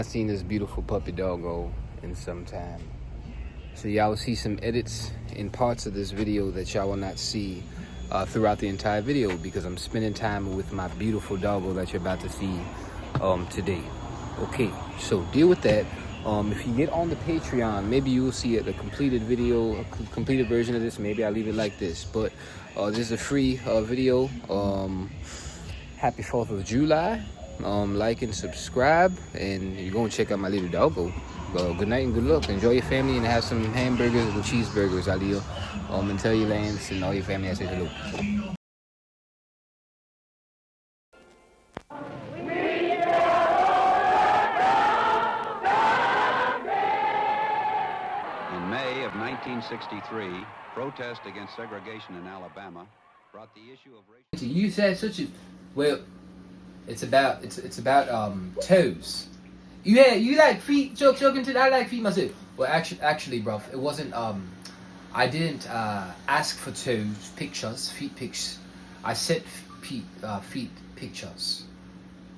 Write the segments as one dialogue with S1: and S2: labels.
S1: I've seen this beautiful puppy doggo in some time. So y'all will see some edits in parts of this video that y'all will not see throughout the entire video, because I'm spending time with my beautiful doggo that you're about to see today. Okay, so deal with that. If you get on the Patreon, maybe you will see the completed video, a completed version of this. Maybe I'll leave it like this, but this is a free video. Happy 4th of July. Like and subscribe, and you're gonna check out my little doggo. Good night and good luck. Enjoy your family and have some hamburgers and cheeseburgers, Alio. And tell your Lance and all your family I say hello.
S2: In May of 1963, protest against segregation in Alabama brought the issue of racial...
S1: You said such a... Well, it's about toes. You like feet, choking to. I like feet myself. Well, actually, bro, it wasn't. I didn't ask for toes pictures, feet pics. I sent feet pictures.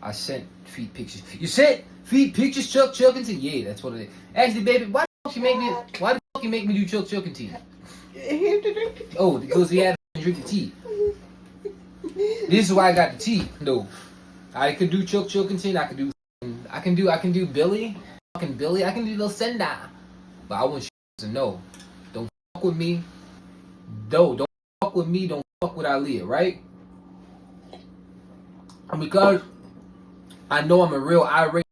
S1: I sent feet pictures. You sent feet pictures, choking to. Yeah, that's what it is. Actually, baby, why the fuck you make me? Why the fuck you make me do choking tea? Oh, because he had to drink the tea. This is why I got the tea. No, I could do choking tea. I can do Billy, fucking Billy. I can do Lucinda, but I want you to know, don't fuck with me. Don't fuck with me. Don't fuck with Aaliyah, right? And because I know I'm a real irate,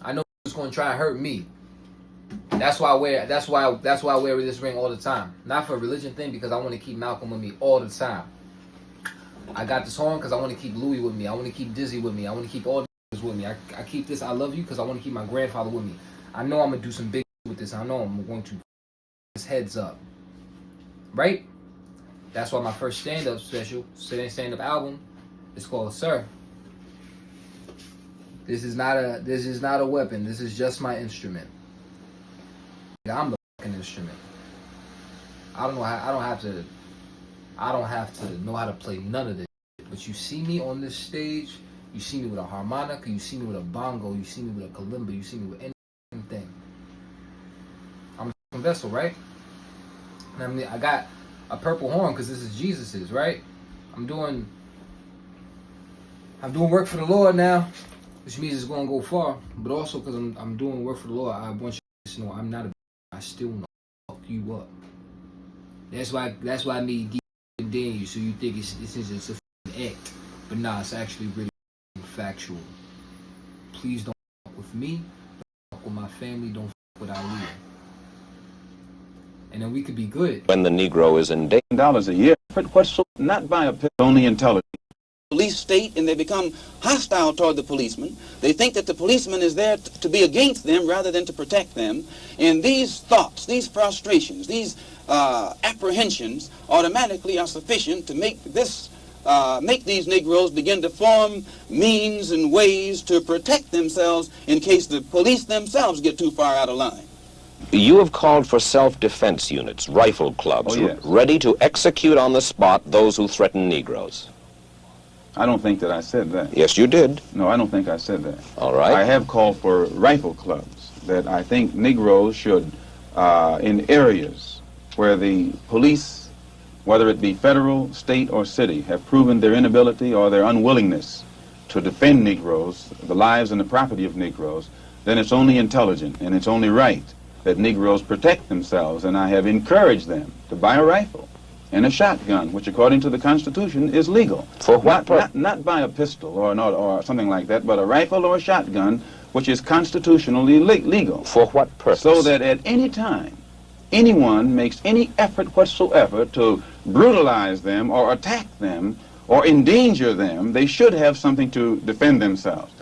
S1: I know he's gonna try and hurt me. That's why I wear this ring all the time. Not for a religion thing, because I want to keep Malcolm with me all the time. I got this horn because I want to keep Louis with me. I want to keep Dizzy with me. I want to keep all with me. I keep this I love you because I want to keep my grandfather with me. I know I'm gonna do some big with this. I know I'm going to his heads up, right? That's why my first stand-up stand-up album is called Sir. This is not a weapon. This is just my instrument. I'm the fucking instrument. I don't have to know how to play none of this. But you see me on this stage. You see me with a harmonica, you see me with a bongo, you see me with a kalimba, you see me with anything. I'm a vessel, right? And I mean, I got a purple horn because this is Jesus's, right? I'm doing work for the Lord now, which means it's going to go far. But also because I'm doing work for the Lord, I want you to know I'm not a. I still want to fuck you up. That's why I made condemn you, so you think it's a act, but nah, it's actually really factual. Please don't fuck with me, don't fuck with my family, don't fuck with Aaliyah. And then we could be good.
S3: When the Negro is in danger.
S4: $1 a year, what's so, not by a only intelligence.
S5: Police state, and they become hostile toward the policeman. They think that the policeman is there to be against them rather than to protect them. And these thoughts, these frustrations, these apprehensions automatically are sufficient to make these Negroes begin to form means and ways to protect themselves in case the police themselves get too far out of line.
S3: You have called for self-defense units, rifle clubs,
S4: yes,
S3: ready to execute on the spot those who threaten Negroes.
S4: I don't think that I said that.
S3: Yes, you did.
S4: No, I don't think I said that.
S3: All right.
S4: I have called for rifle clubs, that I think Negroes should, in areas where the police, whether it be federal, state, or city, have proven their inability or their unwillingness to defend Negroes, the lives and the property of Negroes, then it's only intelligent and it's only right that Negroes protect themselves, and I have encouraged them to buy a rifle and a shotgun, which according to the Constitution is legal.
S3: For what purpose?
S4: Not buy a pistol or something like that, but a rifle or a shotgun, which is constitutionally legal.
S3: For what purpose?
S4: So that at any time, anyone makes any effort whatsoever to brutalize them or attack them or endanger them, they should have something to defend themselves.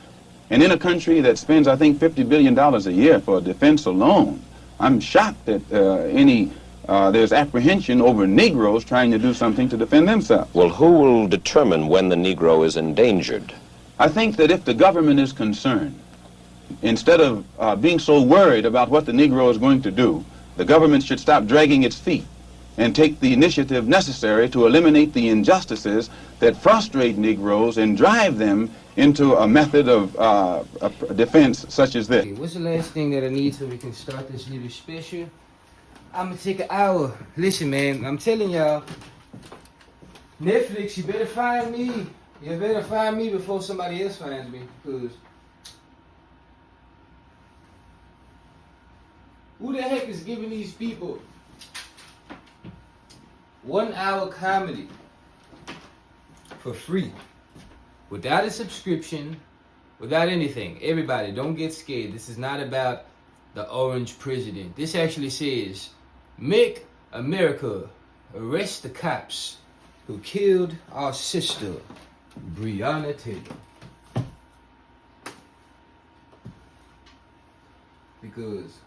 S4: And in a country that spends, I think, $50 billion a year for defense alone, I'm shocked that there's apprehension over Negroes trying to do something to defend themselves.
S3: Well, who will determine when the Negro is endangered?
S4: I think that if the government is concerned, instead of being so worried about what the Negro is going to do, the government should stop dragging its feet and take the initiative necessary to eliminate the injustices that frustrate Negroes and drive them into a method of defense such as this.
S1: Okay, what's the last thing that I need so we can start this little special? I'm gonna take an hour. Listen, man, I'm telling y'all, Netflix, you better find me. You better find me before somebody else finds me, because who the heck is giving these people 1 hour comedy for free, without a subscription, without anything? Everybody, don't get scared. This is not about the orange president. This actually says, make America arrest the cops who killed our sister, Breonna Taylor. Because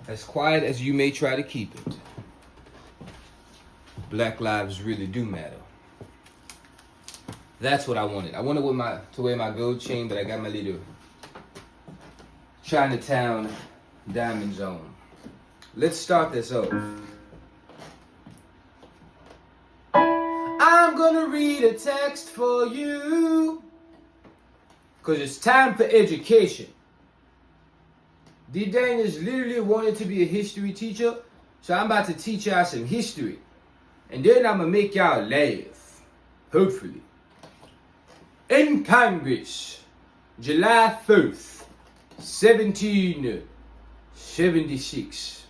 S1: as quiet as you may try to keep it, Black lives really do matter. That's what I wanted. I wanted to wear my gold chain, but I got my little Chinatown diamonds on. Let's start this off. I'm gonna read a text for you, because it's time for education. D. Daniels literally wanted to be a history teacher, so I'm about to teach y'all some history. And then I'm gonna make y'all laugh, hopefully. In Congress, July 1st, 1776,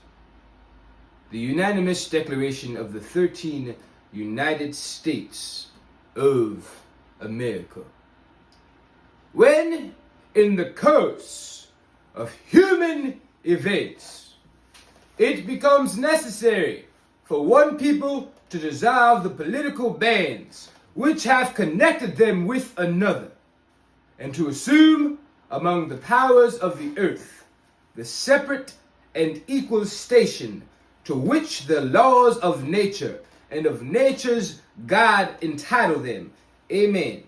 S1: the unanimous declaration of the 13 United States of America. When, in the course of human events, it becomes necessary for one people to dissolve the political bands which have connected them with another, and to assume among the powers of the earth the separate and equal station to which the laws of nature and of nature's God entitle them. Amen.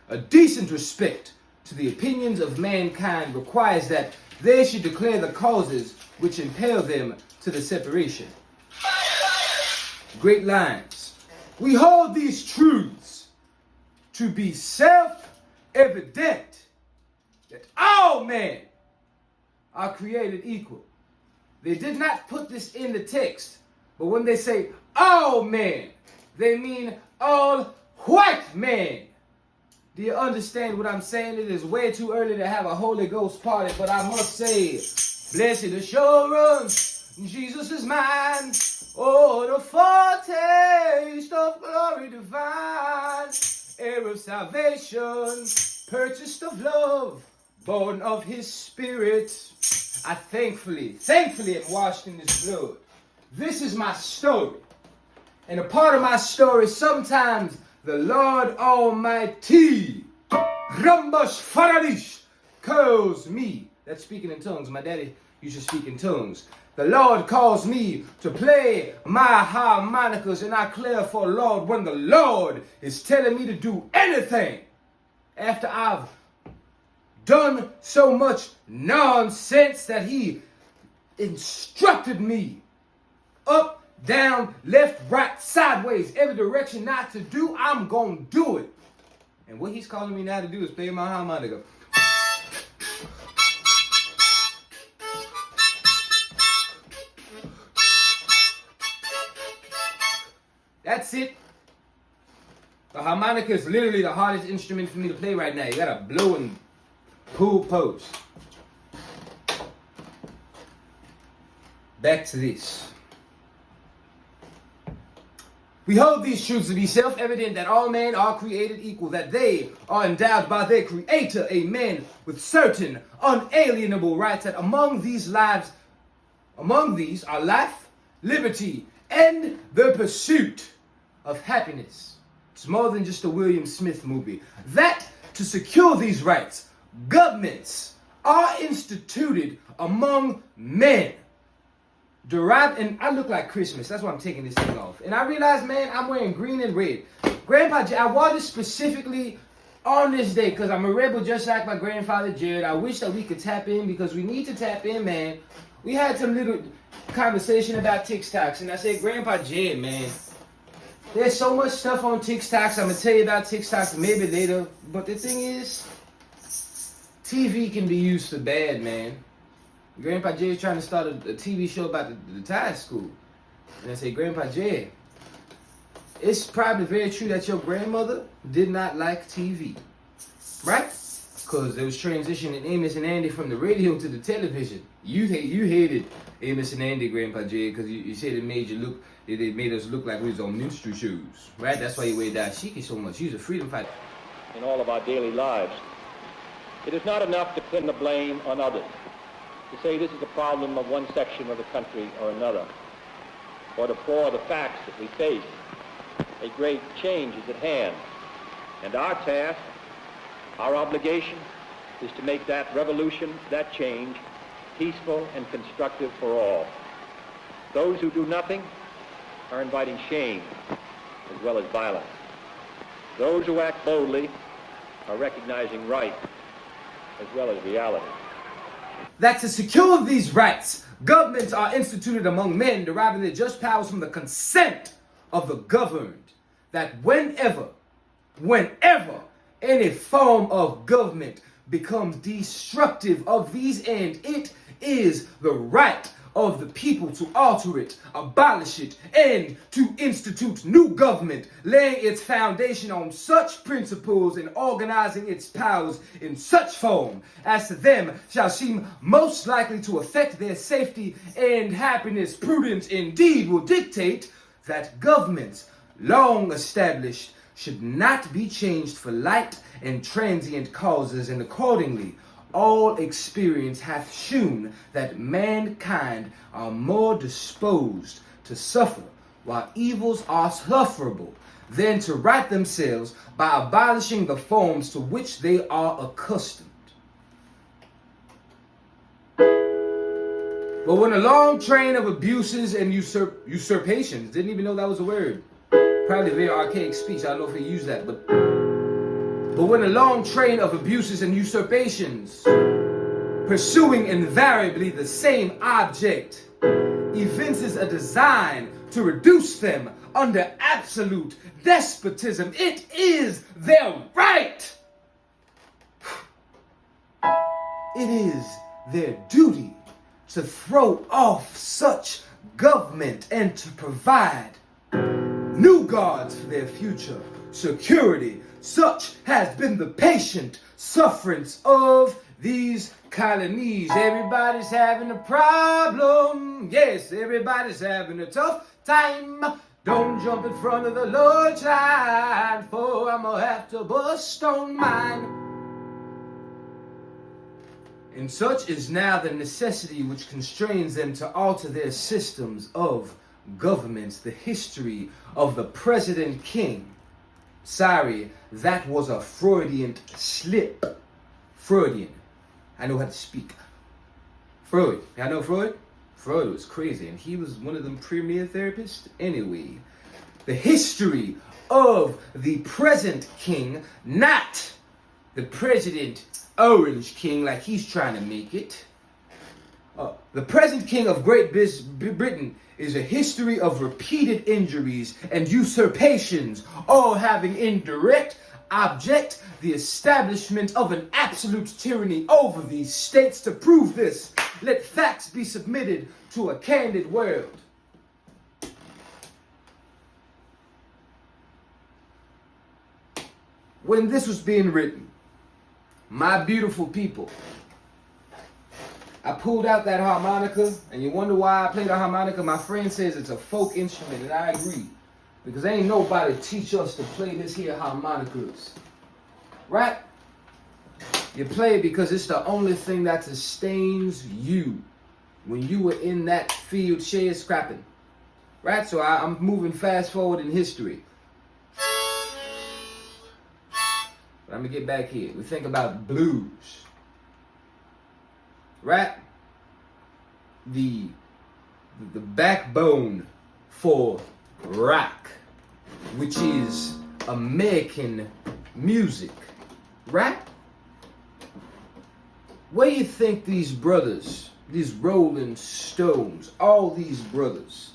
S1: A decent respect to the opinions of mankind requires that they should declare the causes which impel them to the separation. Great lines. We hold these truths to be self-evident, that all men are created equal. They did not put this in the text, but when they say all men, they mean all white men. Do you understand what I'm saying? It is way too early to have a Holy Ghost party, but I must say, blessed assurance, Jesus is mine. Oh, the foretaste of glory divine, heir of salvation, purchased of love, born of his spirit. I thankfully am washed in his blood. This is my story. And a part of my story, sometimes the Lord Almighty, Rambash Faradish, calls me. That's speaking in tongues. My daddy used to speak in tongues. The Lord calls me to play my harmonicas, and I declare for Lord, when the Lord is telling me to do anything, after I've done so much nonsense that he instructed me up, down, left, right, sideways, every direction not to do, I'm gonna do it. And what he's calling me now to do is play my harmonica. That's it. The harmonica is literally the hardest instrument for me to play right now. You gotta blow and pull post. Back to this. We hold these truths to be self-evident, that all men are created equal, that they are endowed by their Creator, amen, with certain unalienable rights, that among these are life, liberty, and the pursuit of happiness. It's more than just a William Smith movie. That to secure these rights, governments are instituted among men. Derived, and I look like Christmas. That's why I'm taking this thing off. And I realized, man, I'm wearing green and red. Grandpa, I wore this specifically on this day, because I'm a rebel just like my grandfather Jared. I wish that we could tap in, because we need to tap in, man. We had some little conversation about TikToks, and I said, Grandpa Jared, man, there's so much stuff on TikToks. I'm going to tell you about TikToks maybe later. But the thing is, TV can be used for bad, man. Grandpa Jared's trying to start a TV show about the Tide School. And I say, Grandpa Jared, it's probably very true that your grandmother did not like TV, right? Because there was transitioning Amos and Andy from the radio to the television. You hated Amos and Andy, Grandpa Jared, because you said it made us look like we was on minstrel shoes, right? That's why you wear dashiki so much. He was a freedom fighter.
S6: In all of our daily lives, it is not enough to pin the blame on others, to say this is a problem of one section of the country or another, or to pour the facts that we face. A great change is at hand, and our task, our obligation, is to make that revolution, that change, peaceful and constructive for all. Those who do nothing are inviting shame as well as violence. Those who act boldly are recognizing right as well as reality.
S1: That to secure these rights, governments are instituted among men, deriving their just powers from the consent of the governed. That whenever any form of government becomes destructive of these ends, it is the right of the people to alter it, abolish it, and to institute new government, laying its foundation on such principles and organizing its powers in such form as to them shall seem most likely to affect their safety and happiness. Prudence indeed will dictate that governments long established should not be changed for light and transient causes, and accordingly all experience hath shewn that mankind are more disposed to suffer while evils are sufferable than to right themselves by abolishing the forms to which they are accustomed. But when a long train of abuses and usurpations, didn't even know that was a word, probably very archaic speech, I don't know if they use that, but when a long train of abuses and usurpations, pursuing invariably the same object, evinces a design to reduce them under absolute despotism, it is their right. It is their duty to throw off such government and to provide new guards for their future security. Such has been the patient sufferance of these colonies. Everybody's having a problem. Yes, everybody's having a tough time. Don't jump in front of the Lord's line, for I'm gonna have to bust on mine. And such is now the necessity which constrains them to alter their systems of governments. The history of the President King. Sorry, that was a Freudian slip. Freudian. I know how to speak. Freud. Y'all know Freud? Freud was crazy, and he was one of them premier therapists. Anyway, the history of the present king, not the President Orange King like he's trying to make it. The present king of Great Britain is a history of repeated injuries and usurpations, all having in direct object the establishment of an absolute tyranny over these states. To prove this, let facts be submitted to a candid world. When this was being written, my beautiful people, I pulled out that harmonica, and you wonder why I play the harmonica. My friend says it's a folk instrument, and I agree. Because ain't nobody teach us to play this here harmonicas. Right? You play it because it's the only thing that sustains you when you were in that field shed scrapping. Right? So I'm moving fast forward in history. But I'm going to get back here. We think about blues. Right? The backbone for rock, which is American music, right? Where you think these brothers, these Rolling Stones, all these brothers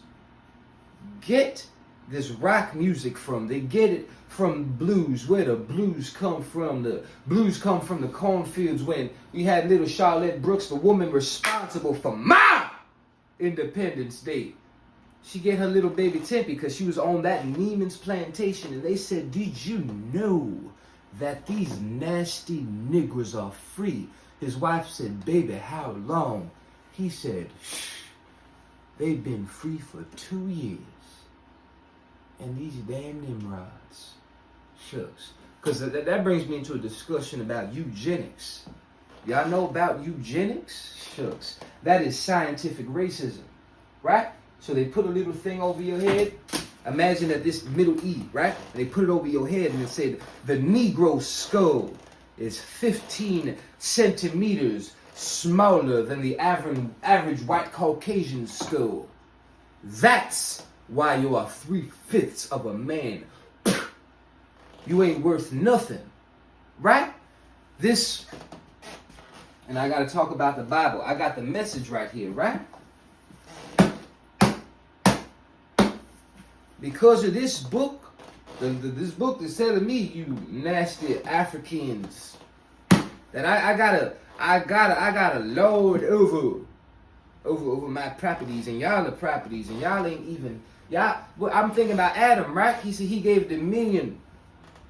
S1: get this rock music from? They get it from blues. Where the blues come from? The blues come from the cornfields when we had little Charlotte Brooks, the woman responsible for my Independence Day. She get her little baby Tempe because she was on that Neiman's plantation, and they said, did you know that these nasty niggers are free? His wife said, baby, how long? He said, shh, they've been free for 2 years. And these damn Nimrods. Shucks. Because that brings me into a discussion about eugenics. Y'all know about eugenics? Shucks. That is scientific racism, right? So they put a little thing over your head. Imagine that this middle E, right? And they put it over your head and it said, the Negro skull is 15 centimeters smaller than the average white Caucasian skull. That's why you are 3/5 of a man. You ain't worth nothing, right? This, and I got to talk about the Bible. I got the message right here, right? Because of this book, this book is telling me, you nasty Africans, that I gotta lord over my properties, and y'all are properties, and y'all ain't even y'all. Well, I'm thinking about Adam, right? He said he gave dominion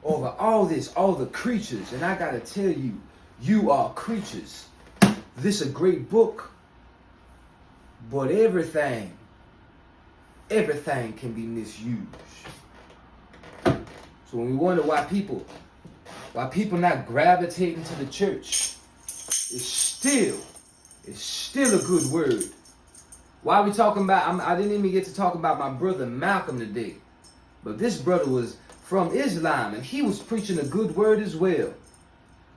S1: over all the creatures, and I gotta tell you, you are creatures. This is a great book, but everything can be misused. So when we wonder why people not gravitating to the church, it's still a good word. Why are we talking about? I didn't even get to talk about my brother Malcolm today, but this brother was from Islam and he was preaching a good word as well.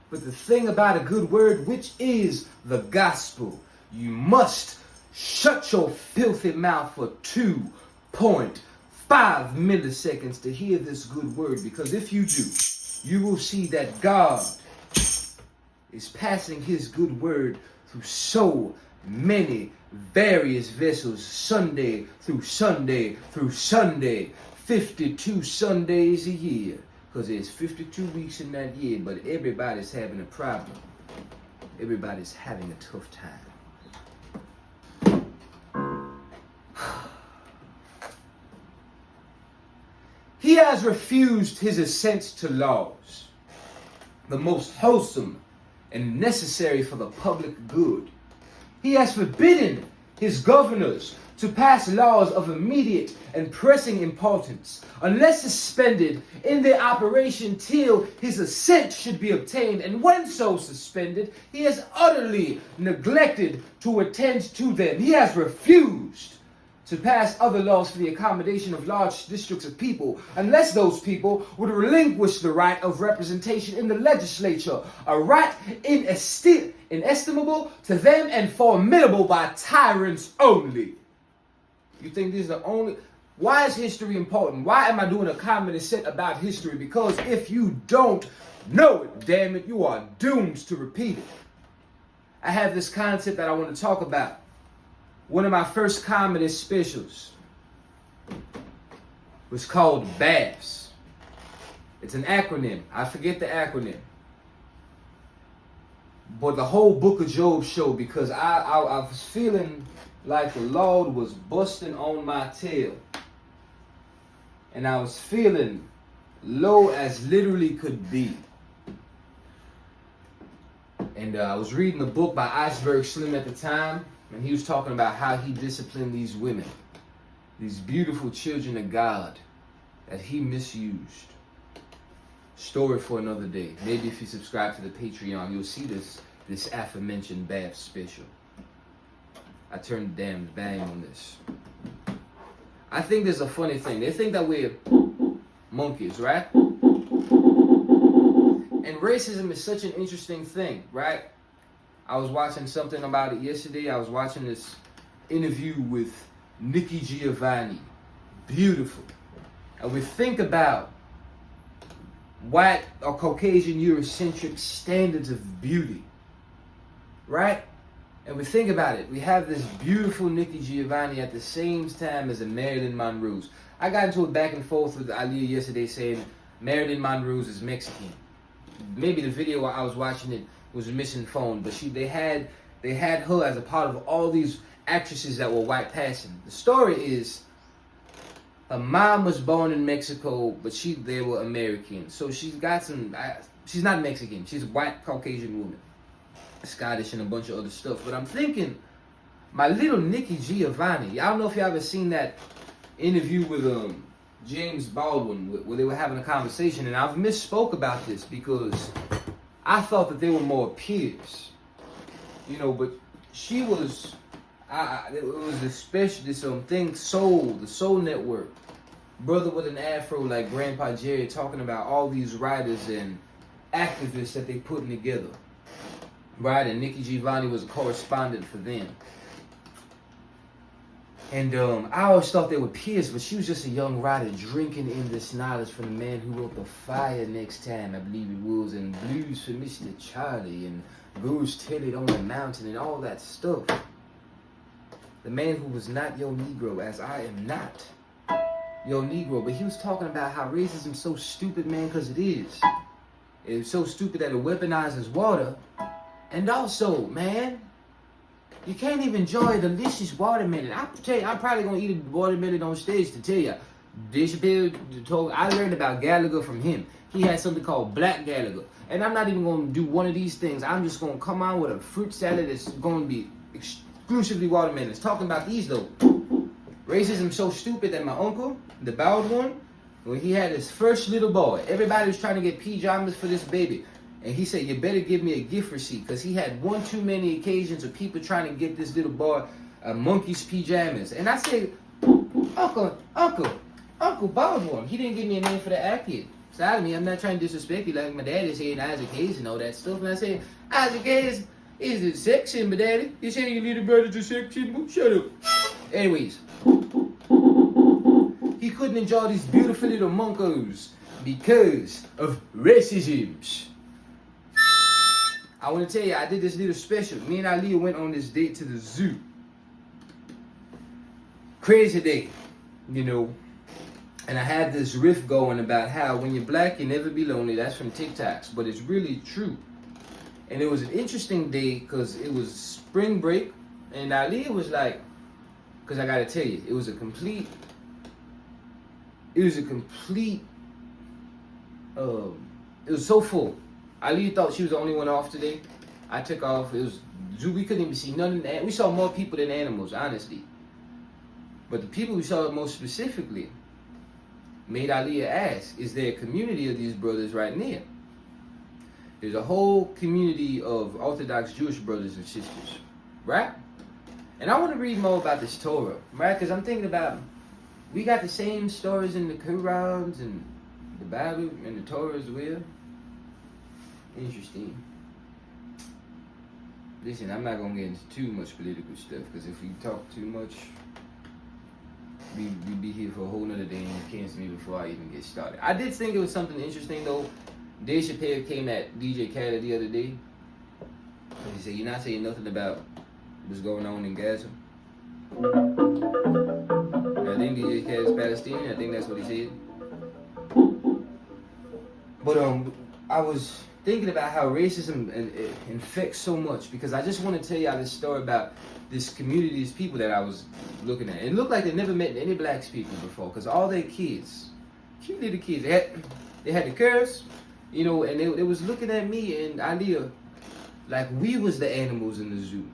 S1: But the thing about a good word, which is the gospel, you must shut your filthy mouth for 2.5 milliseconds to hear this good word, because if you do, you will see that God is passing his good word through so many various vessels, Sunday through Sunday through Sunday, 52 Sundays a year, because there's 52 weeks in that year, but everybody's having a problem. Everybody's having a tough time. He has refused his assent to laws, the most wholesome and necessary for the public good. He has forbidden his governors to pass laws of immediate and pressing importance, unless suspended in their operation till his assent should be obtained, and when so suspended, he has utterly neglected to attend to them. He has refused to pass other laws for the accommodation of large districts of people, unless those people would relinquish the right of representation in the legislature, a right inestimable to them and formidable by tyrants only. You think this is the only? Why is history important? Why am I doing a comedy set about history? Because if you don't know it, damn it, you are doomed to repeat it. I have this concept that I want to talk about. One of my first comedy specials was called BAFS. It's an acronym. I forget the acronym. But the whole Book of Job show, because I was feeling like the Lord was busting on my tail. And I was feeling low as literally could be. And I was reading a book by Iceberg Slim at the time. And he was talking about how he disciplined these women, these beautiful children of God that he misused. Story for another day. Maybe if you subscribe to the Patreon, you'll see this aforementioned BAFS special. I turned the damn bang on this. I think there's a funny thing. They think that we're monkeys, right? And racism is such an interesting thing, right? I was watching something about it yesterday. I was watching this interview with Nikki Giovanni. Beautiful. And we think about white or Caucasian Eurocentric standards of beauty, right? And we think about it. We have this beautiful Nikki Giovanni at the same time as a Marilyn Monroe. I got into a back and forth with Aaliyah yesterday saying Marilyn Monroe is Mexican. Maybe the video I was watching it was misinformed, but they had her as a part of all these actresses that were white passing. The story is her mom was born in Mexico, but they were American. So she's got she's not Mexican. She's a white Caucasian woman. Scottish and a bunch of other stuff. But I'm thinking, my little Nikki Giovanni, I don't know if y'all ever seen that interview with James Baldwin where they were having a conversation, and I've misspoke about this because I thought that they were more peers. You know, but she was, it was this thing, the Soul Network. Brother with an afro like Grandpa Jerry talking about all these writers and activists that they putting together. Right, and Nikki Giovanni was a correspondent for them. And I always thought they were peers, but she was just a young writer drinking in this knowledge from the man who wrote The Fire Next Time, I believe it was, and Blues for Mr. Charlie, and Bruce Tillett on the Mountain, and all that stuff. The man who was not your Negro, as I am not your Negro, but he was talking about how racism is so stupid, man, because it is. It's so stupid that it weaponizes water. And also, man, you can't even enjoy a delicious watermelon. I tell you, I'm probably gonna eat a watermelon on stage to tell you. Dave Chappelle I learned about Gallagher from him. He had something called Black Gallagher. And I'm not even gonna do one of these things. I'm just gonna come on with a fruit salad that's gonna be exclusively watermelons. Talking about these though. Racism so stupid that my uncle, the bald one, when he had his first little boy, everybody was trying to get pajamas for this baby. And he said, you better give me a gift receipt, because he had one too many occasions of people trying to get this little boy a monkey's pajamas. And I said, Uncle Baldwin, he didn't give me a name for the act kid. Sorry me, I'm not trying to disrespect you like my daddy said Isaac Hayes and all that stuff. And I said, Isaac Hayes is a sex symbol, daddy. You said your little brother's a sex symbol? Shut up. Anyways, he couldn't enjoy these beautiful little monkos because of racism. I want to tell you, I did this little special. Me and Aaliyah went on this date to the zoo. Crazy day, you know. And I had this riff going about how when you're black, you never be lonely. That's from TikToks, but it's really true. And it was an interesting day because it was spring break. And Aaliyah was like, because I got to tell you, it was complete, it was so full. Aaliyah thought she was the only one off today. I took off. It was zoo. We couldn't even see none of the. We saw more people than animals, honestly. But the people we saw most specifically made Aaliyah ask, is there a community of these brothers right near? There's a whole community of Orthodox Jewish brothers and sisters, right? And I want to read more about this Torah, right? Because I'm thinking about, we got the same stories in the Qurans and the Bible and the Torah as well. Interesting. Listen, I'm not gonna get into too much political stuff, because if we talk too much, we'd be here for a whole nother day and you cancel me before I even get started. I did think it was something interesting though. Dave Chappelle came at DJ Khaled the other day. He said, "You're not saying nothing about what's going on in Gaza." I think DJ Khaled's Palestinian. I think that's what he said. But I was thinking about how racism infects so much, because I just want to tell y'all this story about this community, these people that I was looking at. It looked like they never met any black people before, because all their kids, cute little kids, they had the curves, you know, and they was looking at me and Aaliyah like we was the animals in the zoo,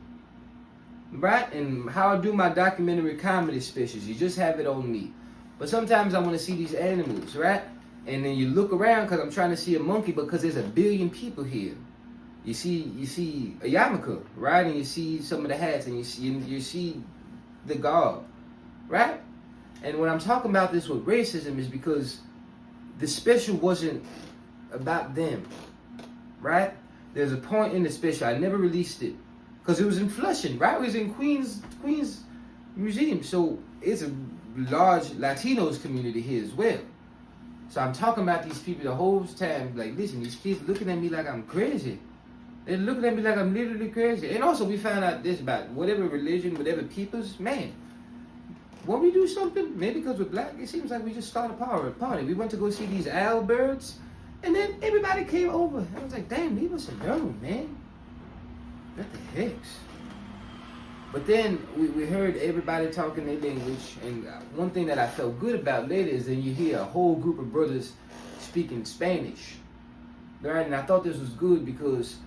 S1: right? And how I do my documentary comedy specials, you just have it on me. But sometimes I want to see these animals, right? And then you look around, because I'm trying to see a monkey, because there's 1 billion people here. You see a yarmulke, right? And you see some of the hats, and you see the garb, right? And when I'm talking about this with racism is because the special wasn't about them, right? There's a point in the special, I never released it, because it was in Flushing, right? It was in Queens Museum, so it's a large Latinos community here as well. So I'm talking about these people the whole time. Like, listen, these kids looking at me like I'm crazy. They're looking at me like I'm literally crazy. And also, we found out this about whatever religion, whatever peoples, man. When we do something, maybe because we're black, it seems like we just start a party. We went to go see these owl birds, and then everybody came over. I was like, damn, leave us alone, man. What the heck? But then we heard everybody talking their language, and one thing that I felt good about later is then you hear a whole group of brothers speaking Spanish. Right? And I thought this was good because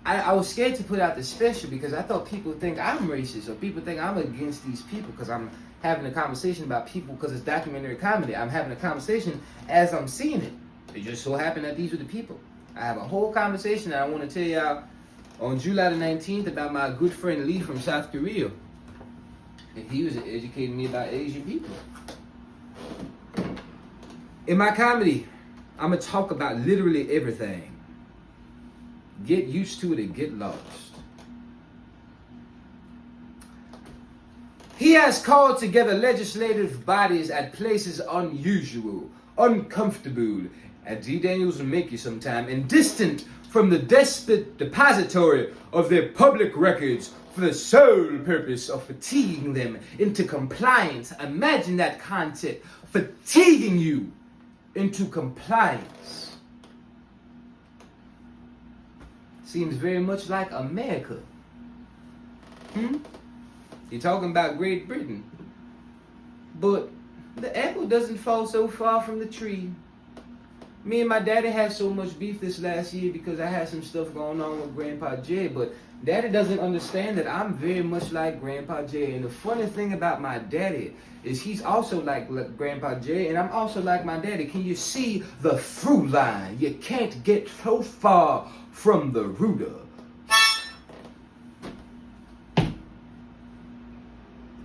S1: I was scared to put out the special because I thought people think I'm racist or people think I'm against these people because I'm having a conversation about people because it's documentary comedy. I'm having a conversation as I'm seeing it. It just so happened that these are the people. I have a whole conversation that I want to tell y'all on July the 19th about my good friend Lee from South Korea. And he was educating me about Asian people. In my comedy, I'm going to talk about literally everything. Get used to it and get lost. He has called together legislative bodies at places unusual, uncomfortable, and D. Daniels will make you sometime, and distant from the desperate depository of their public records for the sole purpose of fatiguing them into compliance. Imagine that concept, fatiguing you into compliance. Seems very much like America. You're talking about Great Britain. But the apple doesn't fall so far from the tree. Me and my daddy had so much beef this last year because I had some stuff going on with Grandpa Jay, but Daddy doesn't understand that I'm very much like Grandpa Jay. And the funny thing about my daddy is he's also like Grandpa Jay, and I'm also like my daddy. Can you see the through line? You can't get so far from the rooter.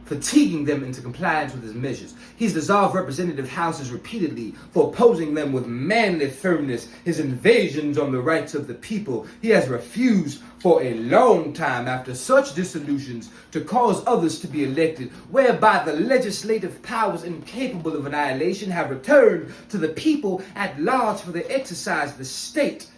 S1: Fatiguing them into compliance with his measures. He's dissolved representative houses repeatedly for opposing them with manly firmness his invasions on the rights of the people. He has refused for a long time after such dissolutions to cause others to be elected, whereby the legislative powers incapable of annihilation have returned to the people at large for the exercise of the state,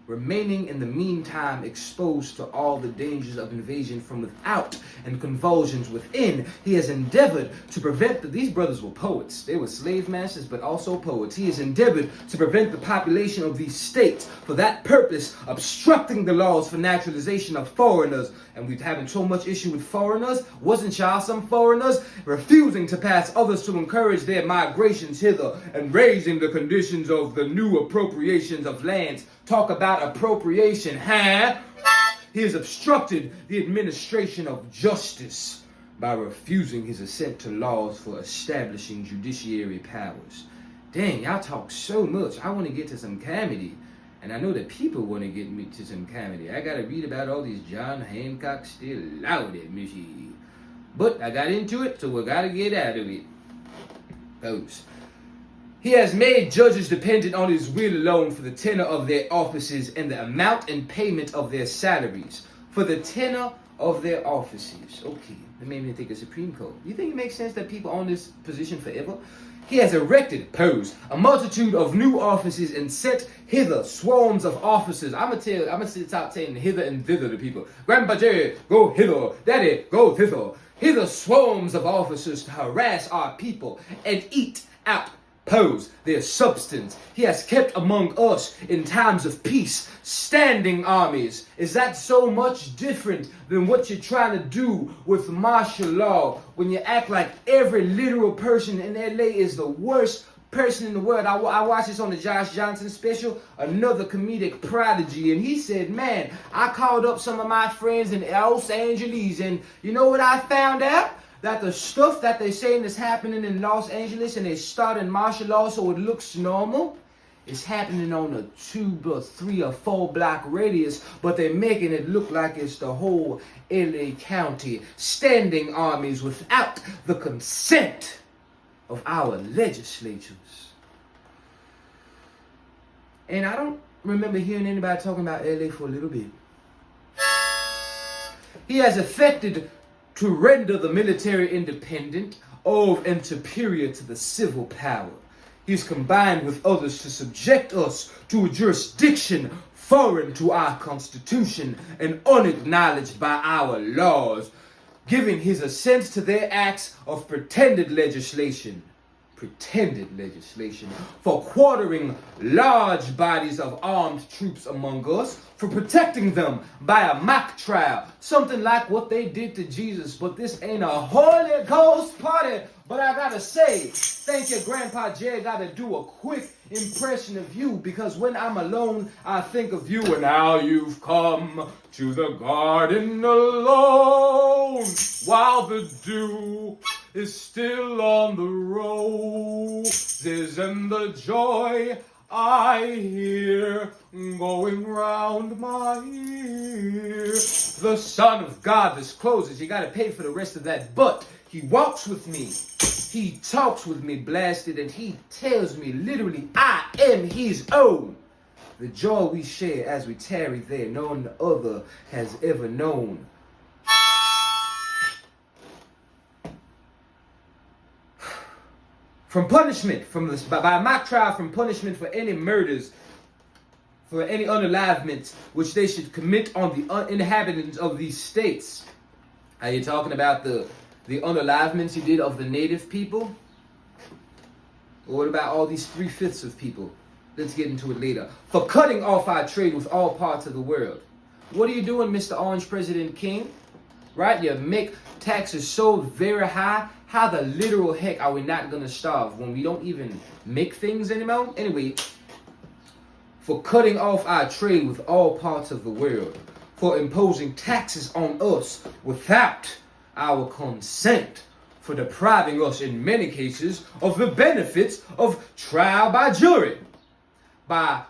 S1: remaining in the meantime exposed to all the dangers of invasion from without and convulsions within. He has endeavored to prevent these brothers were poets. They were slave masters, but also poets. He has endeavored to prevent the population of these states for that purpose, obstructing the laws for naturalization of foreigners. And we're having so much issue with foreigners. Wasn't y'all some foreigners? Refusing to pass others to encourage their migrations hither and raising the conditions of the new appropriations of lands. Talk about appropriation, huh? He has obstructed the administration of justice by refusing his assent to laws for establishing judiciary powers. Dang, y'all talk so much. I want to get to some comedy. And I know that people want to get me to some comedy. I got to read about all these John Hancock still loud at me. But I got into it, so we got to get out of it. Folks. He has made judges dependent on his will alone for the tenure of their offices and the amount and payment of their salaries. For the tenure of their offices. Okay, that made me think of Supreme Court. You think it makes sense that people own this position forever? He has erected, a multitude of new offices and set hither swarms of officers. I'm gonna stop saying hither and thither to people. Grandpa Jay, go hither. Daddy, go thither. Hither swarms of officers to harass our people and eat out their substance. He has kept among us in times of peace standing armies. Is that so much different than what you're trying to do with martial law when you act like every literal person in LA is the worst person in the world? I watched this on the Josh Johnson special, another comedic prodigy, and he said, man, I called up some of my friends in Los Angeles, and you know what I found out? That the stuff that they're saying is happening in Los Angeles and they started martial law so it looks normal, it's happening on a 2 or 3 or 4 block radius, but they're making it look like it's the whole LA County, standing armies without the consent of our legislatures. And I don't remember hearing anybody talking about LA for a little bit. He has affected to render the military independent of and superior to the civil power. he's combined with others to subject us to a jurisdiction foreign to our Constitution and unacknowledged by our laws, giving his assent to their acts of pretended legislation, for quartering large bodies of armed troops among us, for protecting them by a mock trial, something like what they did to Jesus. But this ain't a Holy Ghost party. But I gotta say, thank you, Grandpa Jay. Gotta do a quick impression of you, because when I'm alone, I think of you, and how you've come to the garden alone, while the dew is still on the roses, and the joy I hear going round my ear. The Son of God, this closes. You gotta pay for the rest of that, but he walks with me. He talks with me, blasted, and he tells me literally, I am his own. The joy we share as we tarry there, none other has ever known. From punishment, by mock trial, from punishment for any murders, for any unalivements which they should commit on the inhabitants of these states. Are you talking about the unalivements you did of the native people? Or what about all these 3/5 of people? Let's get into it later. For cutting off our trade with all parts of the world. What are you doing, Mr. Orange President King? Right? You make taxes so very high. How the literal heck are we not going to starve when we don't even make things anymore? Anyway, for cutting off our trade with all parts of the world. For imposing taxes on us without our consent, for depriving us in many cases of the benefits of trial by jury,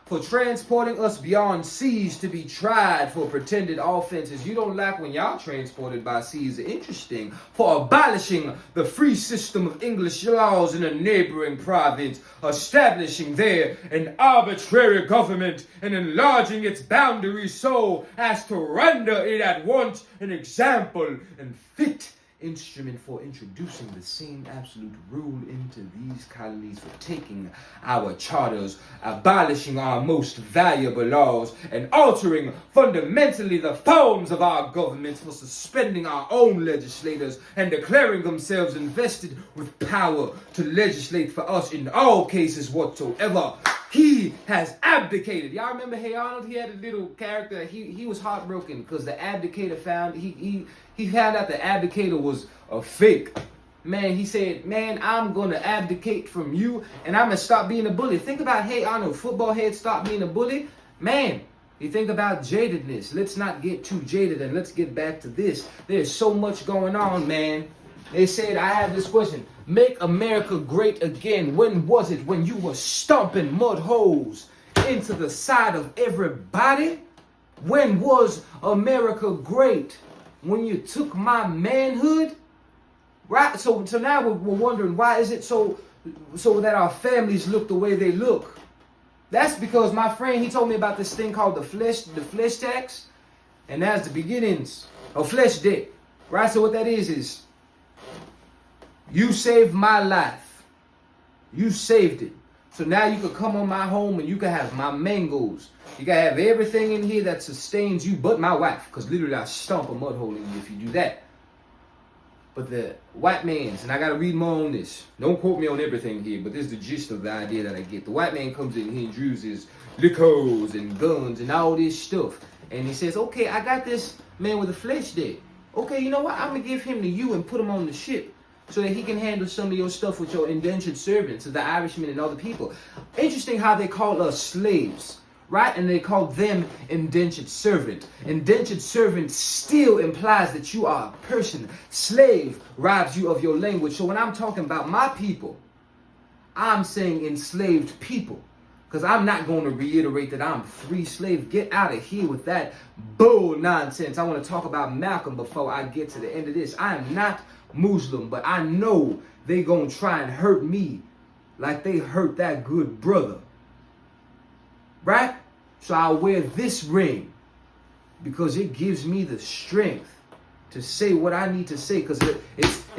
S1: for transporting us beyond seas to be tried for pretended offenses you don't like when y'all transported by seas. Interesting. For abolishing the free system of English laws in a neighboring province, establishing there an arbitrary government and enlarging its boundaries so as to render it at once an example and fit instrument for introducing the same absolute rule into these colonies, for taking our charters, abolishing our most valuable laws, and altering fundamentally the forms of our governments, for suspending our own legislators and declaring themselves invested with power to legislate for us in all cases whatsoever. He has abdicated. Y'all remember Hey Arnold? He had a little character. He was heartbroken because the abdicator found he found out the abdicator was a fake. Man, he said, man, I'm gonna abdicate from you and I'm gonna stop being a bully. Think about Hey Arnold, football head, stop being a bully. Man, you think about jadedness. Let's not get too jaded and let's get back to this. There's so much going on, man. They said, I have this question. Make America great again. When was it? When you were stomping mud holes into the side of everybody? When was America great? When you took my manhood? Right? So now we're wondering, why is it so that our families look the way they look? That's because my friend, he told me about this thing called the flesh tax. And that's the beginnings of flesh debt. Right? So what that is you saved my life. You saved it. So now you can come on my home and you can have my mangoes. You can have everything in here that sustains you but my wife. Because literally I stomp a mud hole in you if you do that. But the white man's, and I got to read more on this. Don't quote me on everything here, but this is the gist of the idea that I get. The white man comes in, he introduces liquors and guns and all this stuff. And he says, okay, I got this man with a flesh debt. Okay, you know what? I'm going to give him to you and put him on the ship, so that he can handle some of your stuff with your indentured servants, the Irishmen and other people. Interesting how they call us slaves, right? And they call them indentured servant. Indentured servant still implies that you are a person. Slave robs you of your language. So when I'm talking about my people, I'm saying enslaved people. Because I'm not going to reiterate that I'm free slave. Get out of here with that bull nonsense. I want to talk about Malcolm before I get to the end of this. I am not Muslim, but I know they gonna try and hurt me like they hurt that good brother, right? So I'll wear this ring because it gives me the strength to say what I need to say, because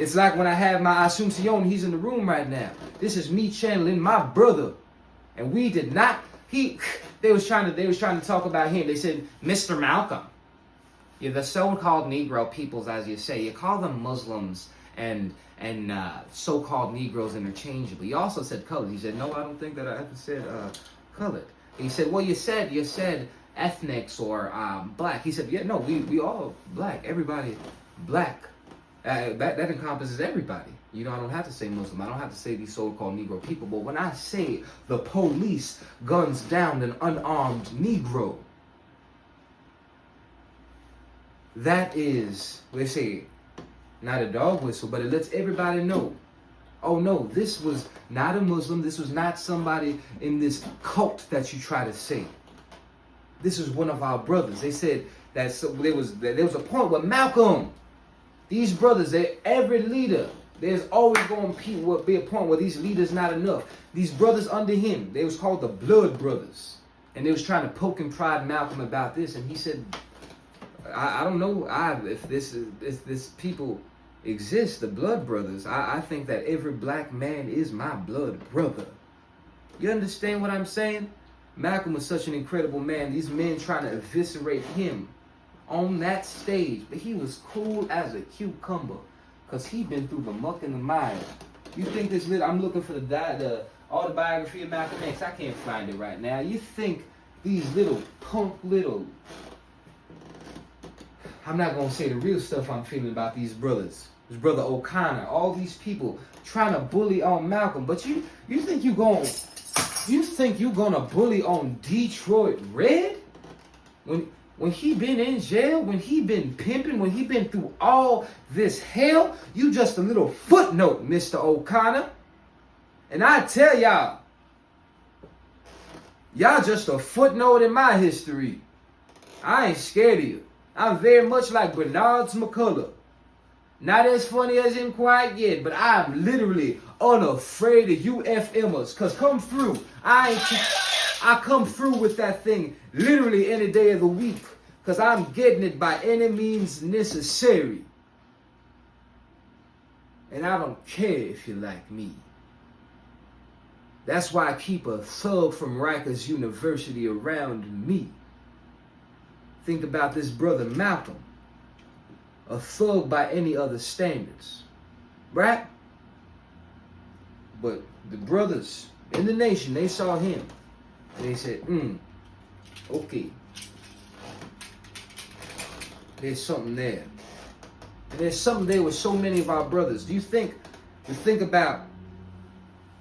S1: It's like when I have my Asuncion, he's in the room right now. This is me channeling my brother. And we did not, they was trying to talk about him. They said, Mr. Malcolm. Yeah, the so-called Negro peoples, as you say, you call them Muslims and so-called Negroes interchangeably. You also said colored. He said, no, I don't think that I ever said colored. He said, well, you said ethnics or black. He said, yeah, no, we all black. Everybody black. That encompasses everybody. You know, I don't have to say Muslim. I don't have to say these so-called Negro people. But when I say the police guns down an unarmed Negro, that is, let's say, not a dog whistle, but it lets everybody know. Oh no, this was not a Muslim. This was not somebody in this cult that you try to say. This is one of our brothers. They said that there was a point where Malcolm, these brothers, every leader, there's always going to be a point where these leaders not enough. These brothers under him, they was called the Blood Brothers. And they was trying to poke and prod Malcolm about this. And he said, I don't know if this people exist, the Blood Brothers. I think that every black man is my blood brother. You understand what I'm saying? Malcolm was such an incredible man. These men trying to eviscerate him on that stage, but he was cool as a cucumber because he been through the muck and the mire. You think this little, I'm looking for the autobiography of Malcolm X. I can't find it right now. You think these little punk little, I'm not going to say the real stuff I'm feeling about these brothers. His brother O'Connor, all these people trying to bully on Malcolm. But you think you're going to bully on Detroit Red? When he been in jail, when he been pimping, when he been through all this hell, you just a little footnote, Mr. O'Connor. And I tell y'all just a footnote in my history. I ain't scared of you. I'm very much like Bernard's McCullough. Not as funny as him quite yet, but I'm literally unafraid of you FMers. Cause come through. I come through with that thing literally any day of the week. Cause I'm getting it by any means necessary. And I don't care if you like me. That's why I keep a thug from Rikers University around me. Think about this brother Malcolm. A thug by any other standards. Right? But the brothers in the nation, they saw him. And they said, okay. There's something there. And there's something there with so many of our brothers. Do you think about,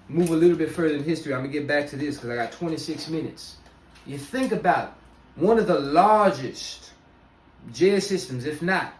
S1: move a little bit further in history. I'm going to get back to this because I got 26 minutes. You think about one of the largest jail systems, if not.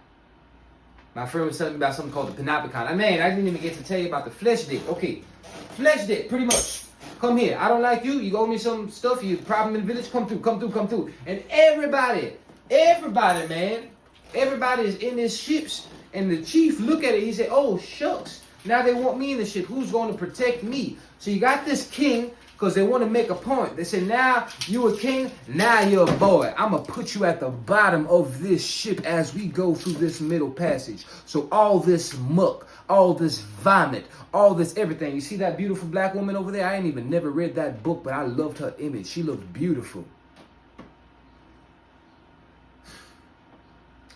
S1: My friend was telling me about something called the Panopticon. I didn't even get to tell you about the Flesh Dick. Okay, Flesh Dick, pretty much. Come here. I don't like you. You owe me some stuff. You problem in the village. Come through. And everybody, man. Everybody is in his ships. And the chief look at it. He said, oh, shucks. Now they want me in the ship. Who's going to protect me? So you got this king because they want to make a point. They say, now you a king, now you're a boy. I'm going to put you at the bottom of this ship as we go through this middle passage. So all this muck, all this vomit, all this everything. You see that beautiful black woman over there? I ain't even never read that book, but I loved her image. She looked beautiful.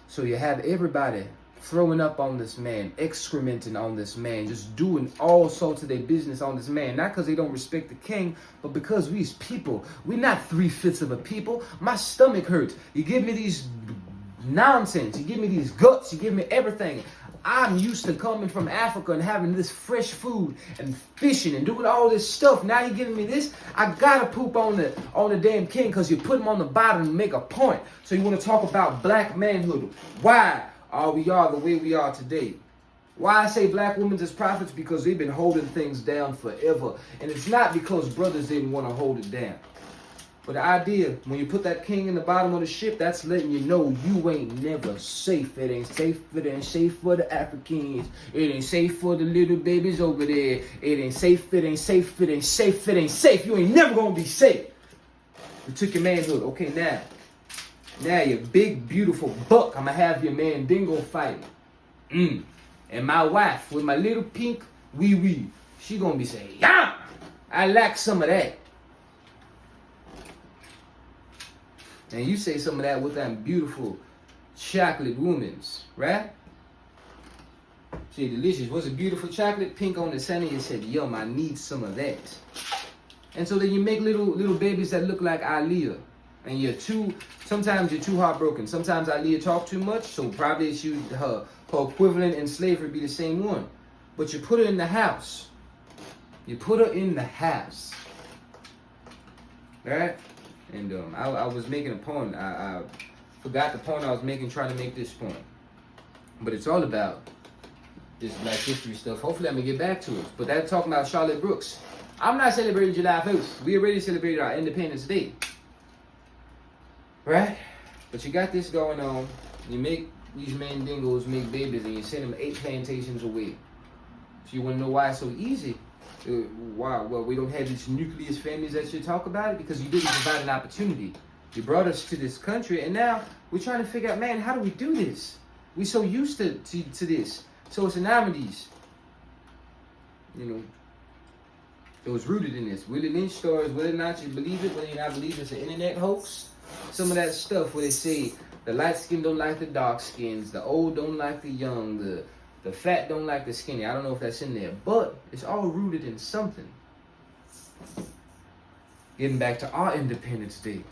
S1: So you have everybody throwing up on this man, excrementing on this man, just doing all sorts of their business on this man. Not because they don't respect the king, but because we's people. We're not 3/5 of a people. My stomach hurts. You give me these nonsense. You give me these guts. You give me everything. I'm used to coming from Africa and having this fresh food and fishing and doing all this stuff. Now you're giving me this. I gotta poop on the damn king because you put him on the bottom and make a point. So you want to talk about black manhood. Why are we the way we are today? Why I say black women as prophets? Because they've been holding things down forever. And it's not because brothers didn't want to hold it down. But the idea, when you put that king in the bottom of the ship, that's letting you know you ain't never safe. It ain't safe. It ain't safe for the Africans. It ain't safe for the little babies over there. It ain't safe. It ain't safe. It ain't safe. It ain't safe. You ain't never gonna be safe. You took your manhood. Okay, now you big, beautiful buck. I'm gonna have your man Dingo fighting. And my wife with my little pink wee wee, she gonna be saying, yeah, I like some of that. And you say some of that with them beautiful chocolate women's, right? She delicious. Was it beautiful chocolate? Pink on the center. You said, yum, I need some of that. And so then you make little babies that look like Aaliyah. And sometimes you're too heartbroken. Sometimes Aaliyah talk too much, so probably her equivalent in slavery be the same one. But you put her in the house. You put her in the house. Right? And I was making a point. I forgot the point I was making, trying to make this point. But it's all about this Black history stuff. Hopefully I'm going to get back to it. But that's talking about Charlotte Brooks. I'm not celebrating July 1st. We already celebrated our Independence Day. Right? But you got this going on. You make these mandingos make babies and you send them 8 plantations away. So you want to know why it's so easy? Why? Well, we don't have these nucleus families that you talk about it because you didn't provide an opportunity. You brought us to this country and now we're trying to figure out, man, how do we do this? We're so used to this. So it's anonymities. You know, it was rooted in this. Willie Lynch stories, whether or not you believe it, whether or not believe it's an internet hoax. Some of that stuff where they say the light skin don't like the dark skins, the old don't like the young, the fat don't like the skinny. I don't know if that's in there, but it's all rooted in something. Getting back to our Independence Day.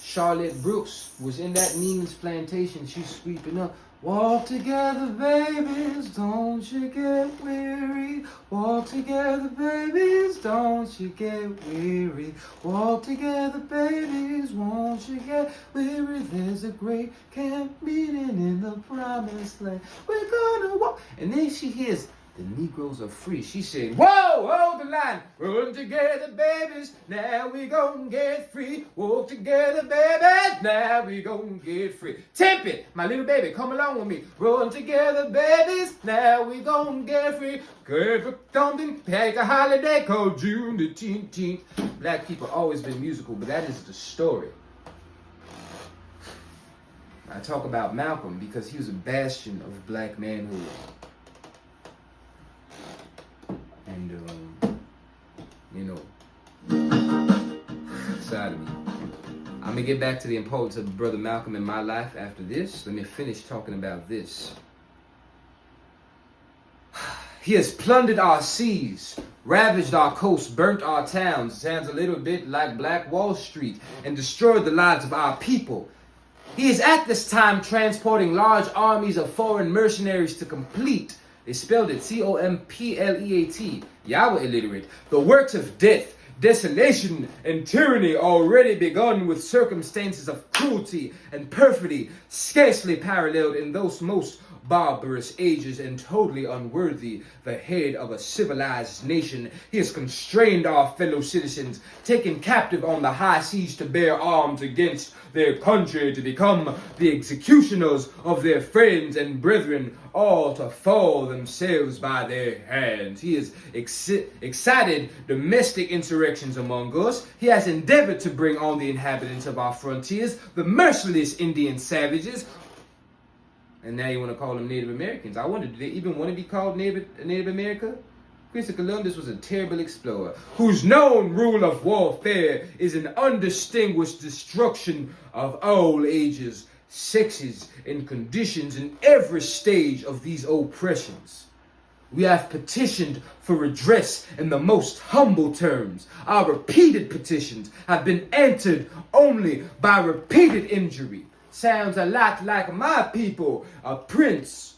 S1: Charlotte Brooks was in that Neiman's plantation. She's sweeping up. Walk together, babies, don't you get weary. Walk together, babies, don't you get weary. Walk together, babies, won't you get weary. There's a great camp meeting in the promised land. We're gonna walk. And then she hears, the Negroes are free. She said, whoa, hold the line. Run together, babies. Now we gon' get free. Walk together, babies. Now we gon' get free. Tempe, my little baby, come along with me. Run together, babies. Now we gon' get free. Good something, take a holiday called June the 10th. Black people always been musical, but that is the story. I talk about Malcolm because he was a bastion of black manhood. And, you know, side of me. I'm going to get back to the importance of Brother Malcolm in my life after this. Let me finish talking about this. He has plundered our seas, ravaged our coasts, burnt our towns, sounds a little bit like Black Wall Street, and destroyed the lives of our people. He is at this time transporting large armies of foreign mercenaries to complete, they spelled it C-O-M-P-L-E-A-T. Y'all were illiterate. The works of death, desolation, and tyranny already begun with circumstances of cruelty and perfidy scarcely paralleled in those most barbarous ages and totally unworthy the head of a civilized nation. He has constrained our fellow citizens, taken captive on the high seas to bear arms against their country, to become the executioners of their friends and brethren, all to fall themselves by their hands. He has excited domestic insurrections among us. He has endeavored to bring on the inhabitants of our frontiers, the merciless Indian savages. And now you want to call them Native Americans. I wonder, do they even want to be called Native America? Christopher Columbus was a terrible explorer, whose known rule of warfare is an undistinguished destruction of all ages, sexes, and conditions in every stage of these oppressions. We have petitioned for redress in the most humble terms. Our repeated petitions have been answered only by repeated injury. Sounds a lot like my people, a prince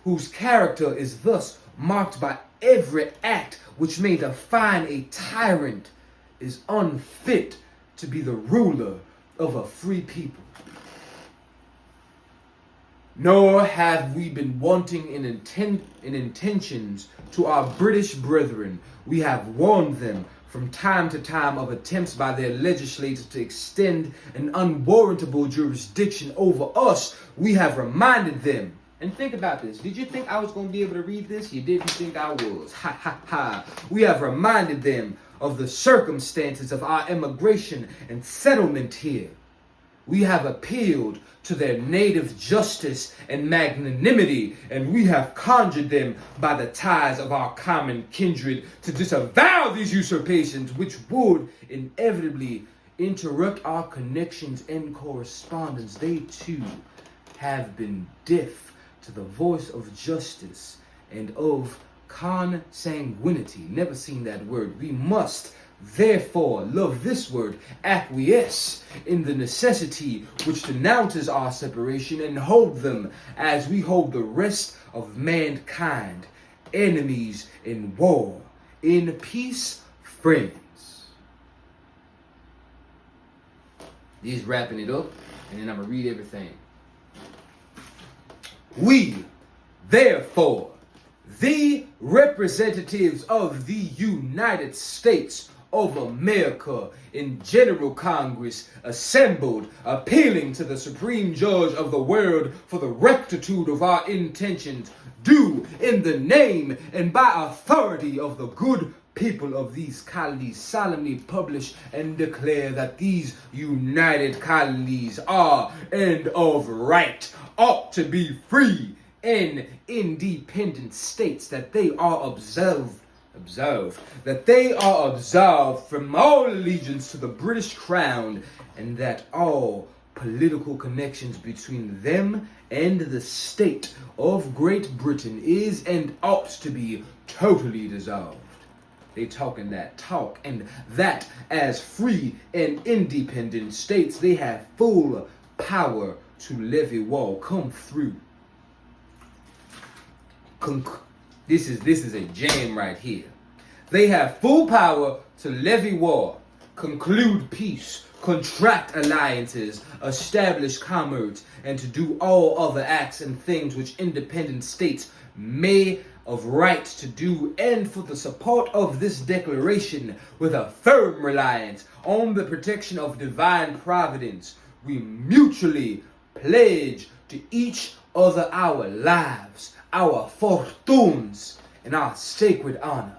S1: whose character is thus marked by every act which may define a tyrant is unfit to be the ruler of a free people. Nor have we been wanting in intentions to our British brethren. We have warned them from time to time of attempts by their legislators to extend an unwarrantable jurisdiction over us. We have reminded them. And think about this. Did you think I was going to be able to read this? You didn't think I was. Ha ha ha. We have reminded them of the circumstances of our immigration and settlement here. We have appealed to their native justice and magnanimity, and we have conjured them by the ties of our common kindred to disavow these usurpations, which would inevitably interrupt our connections and correspondence. They too have been deaf to the voice of justice and of consanguinity. Never seen that word. We must therefore love this word, acquiesce in the necessity which denounces our separation, and hold them as we hold the rest of mankind, enemies in war, in peace, friends. He's wrapping it up, and then I'm going to read everything. We, therefore, the representatives of the United States of America in General Congress assembled, appealing to the Supreme Judge of the world for the rectitude of our intentions, do in the name and by authority of the good people of these colonies solemnly publish and declare that these united colonies are and of right ought to be free and independent states, that they are absolved from all allegiance to the British Crown, and that all political connections between them and the state of Great Britain is and ought to be totally dissolved. They talking that talk, and that as free and independent states, they have full power to levy war. Come through. This is a jam right here. They have full power to levy war, conclude peace, contract alliances, establish commerce, and to do all other acts and things which independent states may of right to do, and for the support of this declaration, with a firm reliance on the protection of divine providence, we mutually pledge to each other our lives, our fortunes, and our sacred honor.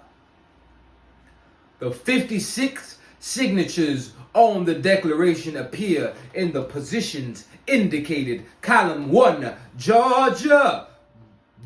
S1: The 56 signatures on the declaration appear in the positions indicated. Column 1, Georgia.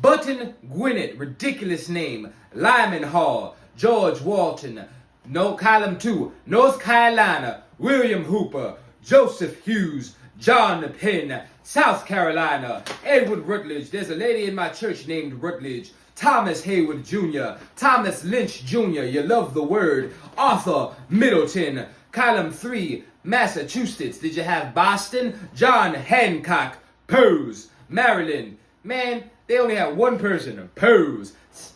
S1: Button Gwinnett, ridiculous name. Lyman Hall, George Walton. No, column 2, North Carolina, William Hooper, Joseph Hughes, John Penn. South Carolina, Edward Rutledge. There's a lady in my church named Rutledge. Thomas Haywood Jr., Thomas Lynch Jr., you love the word. Arthur Middleton. Column 3, Massachusetts. Did you have Boston? John Hancock. Pose, Maryland. Man, they only have one person. Pose.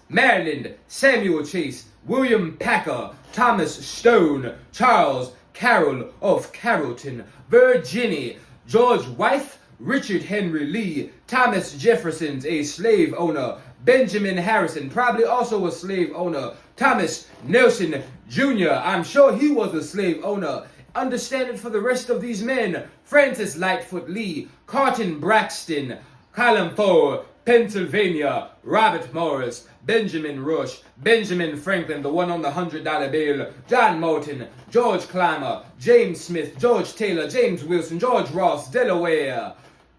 S1: Maryland, Samuel Chase, William Packer, Thomas Stone, Charles Carroll of Carrollton. Virginia, George Wythe, Richard Henry Lee, Thomas Jefferson's a slave owner. Benjamin Harrison, probably also a slave owner. Thomas Nelson Jr., I'm sure he was a slave owner. Understand it for the rest of these men. Francis Lightfoot Lee, Carton Braxton. Column 4, Pennsylvania, Robert Morris, Benjamin Rush, Benjamin Franklin, the one on the $100 bill, John Moulton, George Clymer, James Smith, George Taylor, James Wilson, George Ross, Delaware,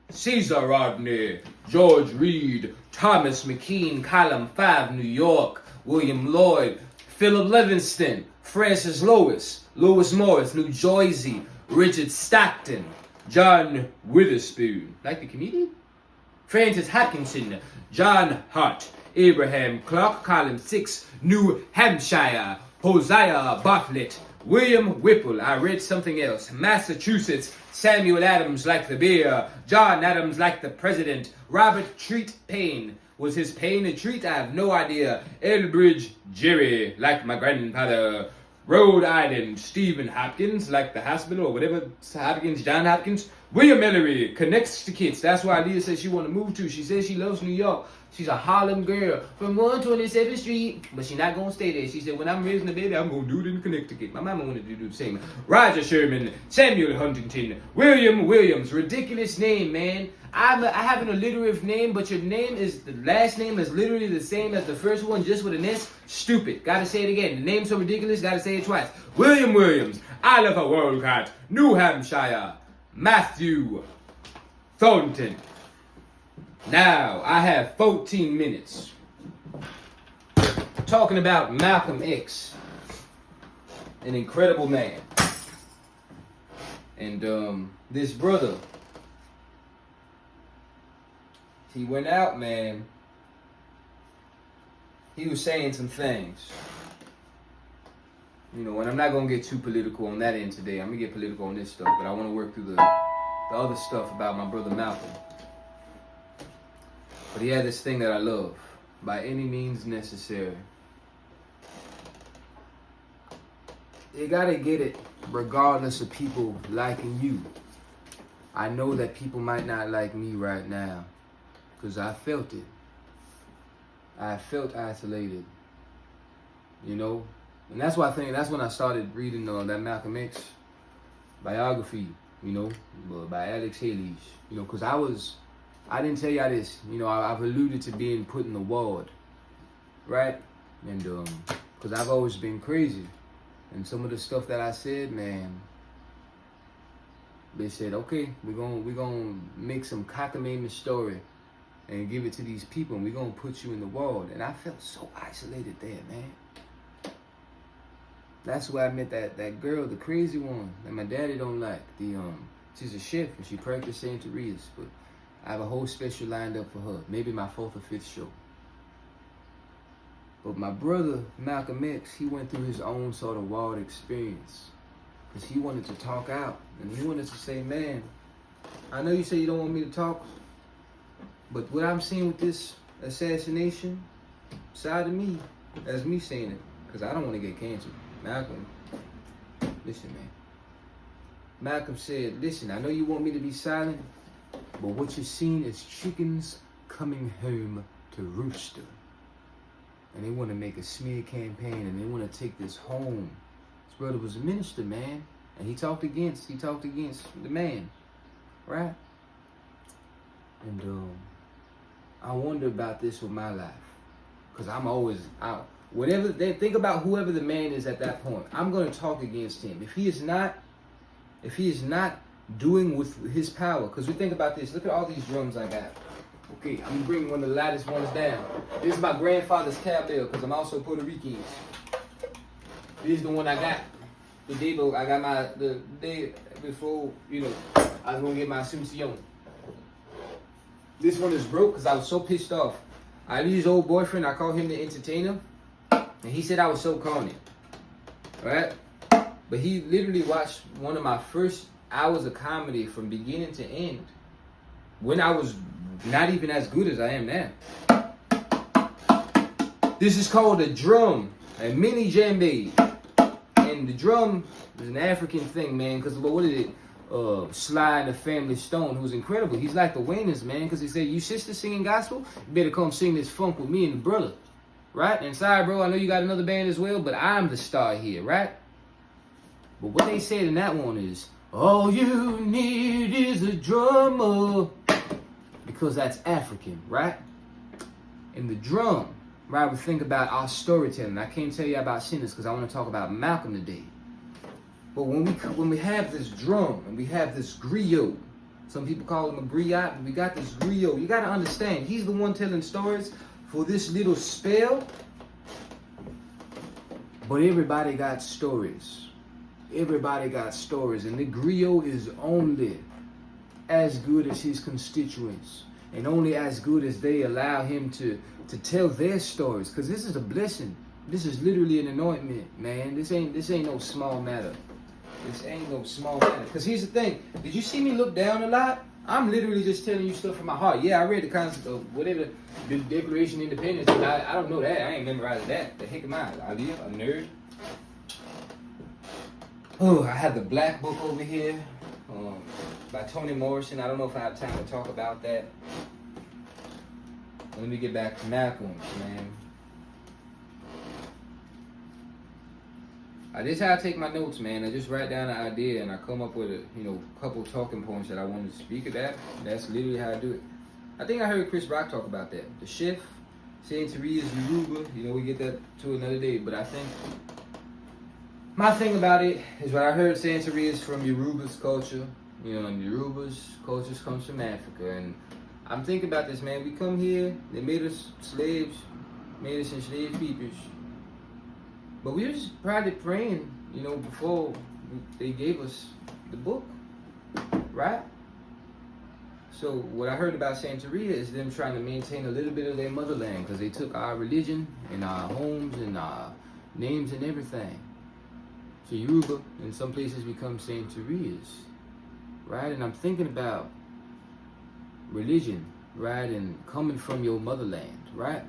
S1: Caesar Rodney, George Reed, Thomas McKean. Column 5, New York, William Lloyd, Philip Livingston, Francis Lewis, Lewis Morris, New Jersey, Richard Stockton, John Witherspoon, like the comedian? Francis Hopkinson, John Hart, Abraham Clark. Column 6, New Hampshire, Hosea Bartlett, William Whipple. I read something else. Massachusetts, Samuel Adams like the beer, John Adams like the president, Robert Treat Payne. Was his pain a treat? I have no idea. Elbridge Gerry like my grandfather. Rhode Island, Stephen Hopkins like the hospital or whatever. Hopkins, John Hopkins. William Ellery connects to kids. That's why Leah says she want to move to. She says she loves New York. She's a Harlem girl from 127th Street, but she's not going to stay there. She said, when I'm raising a baby, I'm going to do it in Connecticut. My mama wanted to do the same. Roger Sherman, Samuel Huntington, William Williams. Ridiculous name, man. I have an alliterative name, but your name is, the last name is literally the same as the first one, just with an S. Stupid. Gotta say it again. The name's so ridiculous, gotta say it twice. William Williams, Oliver Wolcott, New Hampshire. Matthew Thornton. Now, I have 14 minutes talking about Malcolm X, an incredible man. And this brother, he went out, man. He was saying some things. You know, and I'm not going to get too political on that end today. I'm going to get political on this stuff, but I want to work through the other stuff about my brother Malcolm. But he had this thing that I love. By any means necessary. You got to get it regardless of people liking you. I know that people might not like me right now because I felt it. I felt isolated, you know, and that's why that's when I started reading that Malcolm X biography, you know, by Alex Haley, you know, because I didn't tell y'all this, you know, I've alluded to being put in the ward, right, and because I've always been crazy, and some of the stuff that I said, man, they said, okay, we're gonna make some cockamamie story and give it to these people, and we're gonna put you in the ward. And I felt so isolated there, man. That's where I met that girl, the crazy one that my daddy don't like. She's a chef and she practiced Santerias, but I have a whole special lined up for her. Maybe my 4th or 5th show. But my brother Malcolm X, he went through his own sort of ward experience, because he wanted to talk out, and he wanted to say, man, I know you say you don't want me to talk, but what I'm seeing with this assassination side of me, that's me saying it, because I don't want to get canceled. Malcolm, listen, man. Malcolm said, listen, I know you want me to be silent, but what you're seeing is chickens coming home to rooster. And they want to make a smear campaign, and they want to take this home. His brother was a minister, man, and he talked against the man, right? And I wonder about this with my life, because I'm always out. Whatever they think about, whoever the man is at that point, I'm going to talk against him. If he is not doing with his power, because we think about this. Look at all these drums I got. Okay, I'm gonna bring one of the lightest ones down. This is my grandfather's cowbell, because I'm also Puerto Rican. This is the one I got. The day the day before, you know, I was gonna get my Asuncion. This one is broke because I was so pissed off. I had his old boyfriend, I called him the entertainer, and he said I was so corny. Right? But he literally watched one of my first hours of comedy from beginning to end when I was not even as good as I am now. This is called a drum, a mini djembe. And the drum is an African thing, man, because what is it? Sly and the Family Stone, who's incredible. He's like the Wayners, man, because he said, you sisters singing gospel, you better come sing this funk with me and the brother, right? And sorry, bro, I know you got another band as well, but I'm the star here, right? But what they said in that one is, all you need is a drummer, because that's African, right? And the drum, right, we think about our storytelling. I can't tell you about sinners because I want to talk about Malcolm today. But when we have this drum and we have this griot, some people call him a griot, but we got this griot. You got to understand, he's the one telling stories for this little spell. But everybody got stories. Everybody got stories. And the griot is only as good as his constituents. And only as good as they allow him to tell their stories. Because this is a blessing. This is literally an anointment, man. This ain't no small matter. This ain't no small matter. Because here's the thing. Did you see me look down a lot? I'm literally just telling you stuff from my heart. Yeah, I read the concept of whatever, the Declaration of Independence. But I don't know that. I ain't memorized that. The heck am I? A nerd? Oh, I have the Black Book over here by Toni Morrison. I don't know if I have time to talk about that. Let me get back to Malcolm, man. This is how I take my notes, man. I just write down an idea and I come up with a couple talking points that I want to speak about. That's literally how I do it. I think I heard Chris Rock talk about that. The chef, Santerias, Yoruba. We get that to another day. But I think my thing about it is what I heard Santerias from Yoruba's culture. You know, and Yoruba's cultures comes from Africa. And I'm thinking about this, man. We come here, they made us slaves, made us enslaved peoples. But we was probably praying, you know, before they gave us the book, right? So what I heard about Santeria is them trying to maintain a little bit of their motherland because they took our religion and our homes and our names and everything. So Yoruba in some places become Santerias, right? And I'm thinking about religion, right? And coming from your motherland, right?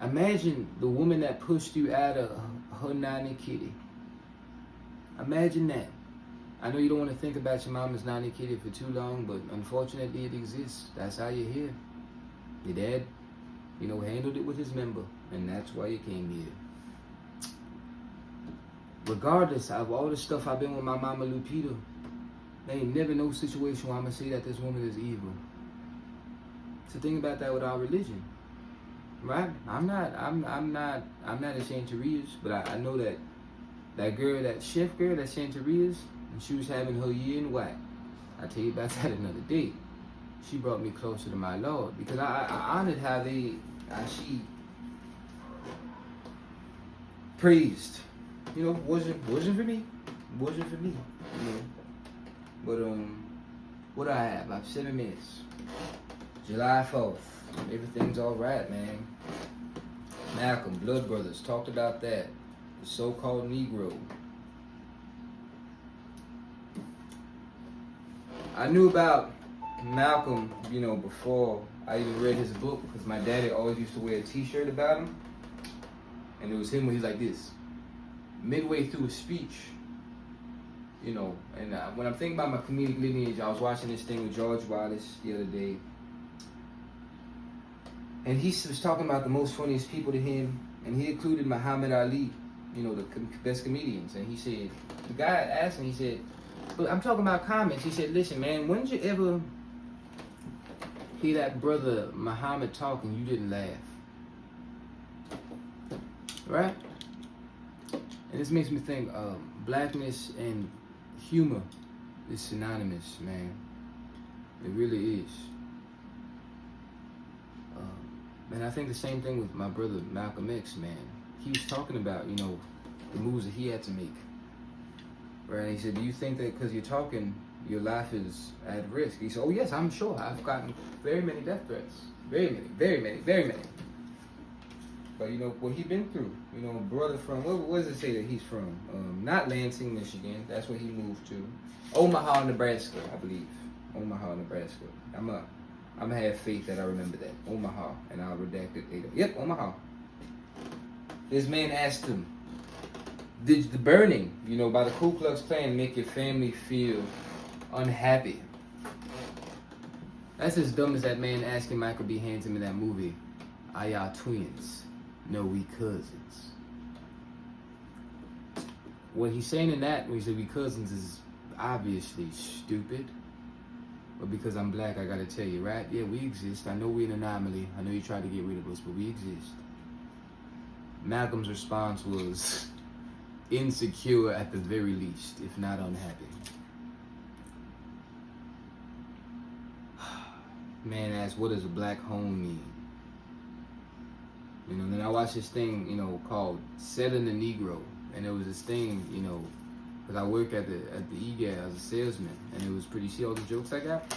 S1: Imagine the woman that pushed you out of her nanny kitty. Imagine that. I know you don't want to think about your mama's nanny kitty for too long, but unfortunately it exists. That's how you're here. Your dad, you know, handled it with his member, and that's why you came here. Regardless of all the stuff I've been with my mama Lupita, there ain't never no situation where I'm gonna say that this woman is evil. So think about that with our religion. Right? I'm not a Santerias, but I know that girl, that chef girl, that Santerias, and she was having her year in white. I'll tell you about that another day. She brought me closer to my Lord because I honored how she praised. You know, wasn't for me. Wasn't for me. You know. But what do I have? I have 7 minutes. July 4th. Everything's all right, man. Malcolm, Blood Brothers, talked about that. The so-called Negro. I knew about Malcolm, you know, before I even read his book because my daddy always used to wear a t-shirt about him. And it was him when he's like this. Midway through his speech, you know, and when I'm thinking about my comedic lineage, I was watching this thing with George Wallace the other day. And he was talking about the most funniest people to him, and he included Muhammad Ali, you know, the best comedians. And he said, the guy asked him, he said, but I'm talking about comments. He said, listen, man, when did you ever hear that brother Muhammad talking, you didn't laugh? Right? And this makes me think, blackness and humor is synonymous, man. It really is. And I think the same thing with my brother Malcolm X, man. He was talking about, you know, the moves that he had to make. Right? He said, do you think that because you're talking, your life is at risk? He said, oh yes, I'm sure. I've gotten very many death threats. Very many, very many, very many. But you know, what he been through, you know, brother from, what does it say that he's from? Not Lansing, Michigan. That's where he moved to. Omaha, Nebraska, I believe. Omaha, Nebraska. I'm gonna have faith that I remember that. Omaha, and I'll redact it later. Yep, Omaha. This man asked him, did the burning, you know, by the Ku Klux Klan make your family feel unhappy? That's as dumb as that man asking Michael B. Handsome in that movie, are y'all twins? No, we cousins. What he's saying in that, when he said we cousins, is obviously stupid. But because I'm black, I gotta tell you, right? Yeah, we exist. I know we're an anomaly. I know you tried to get rid of us, but we exist. Malcolm's response was insecure at the very least, if not unhappy. Man asked, what does a black home mean? You know, then I watched this thing, you know, called Selling the Negro. And there was this thing, you know, because I work at the EGAD as a salesman, and it was pretty, see all the jokes I got?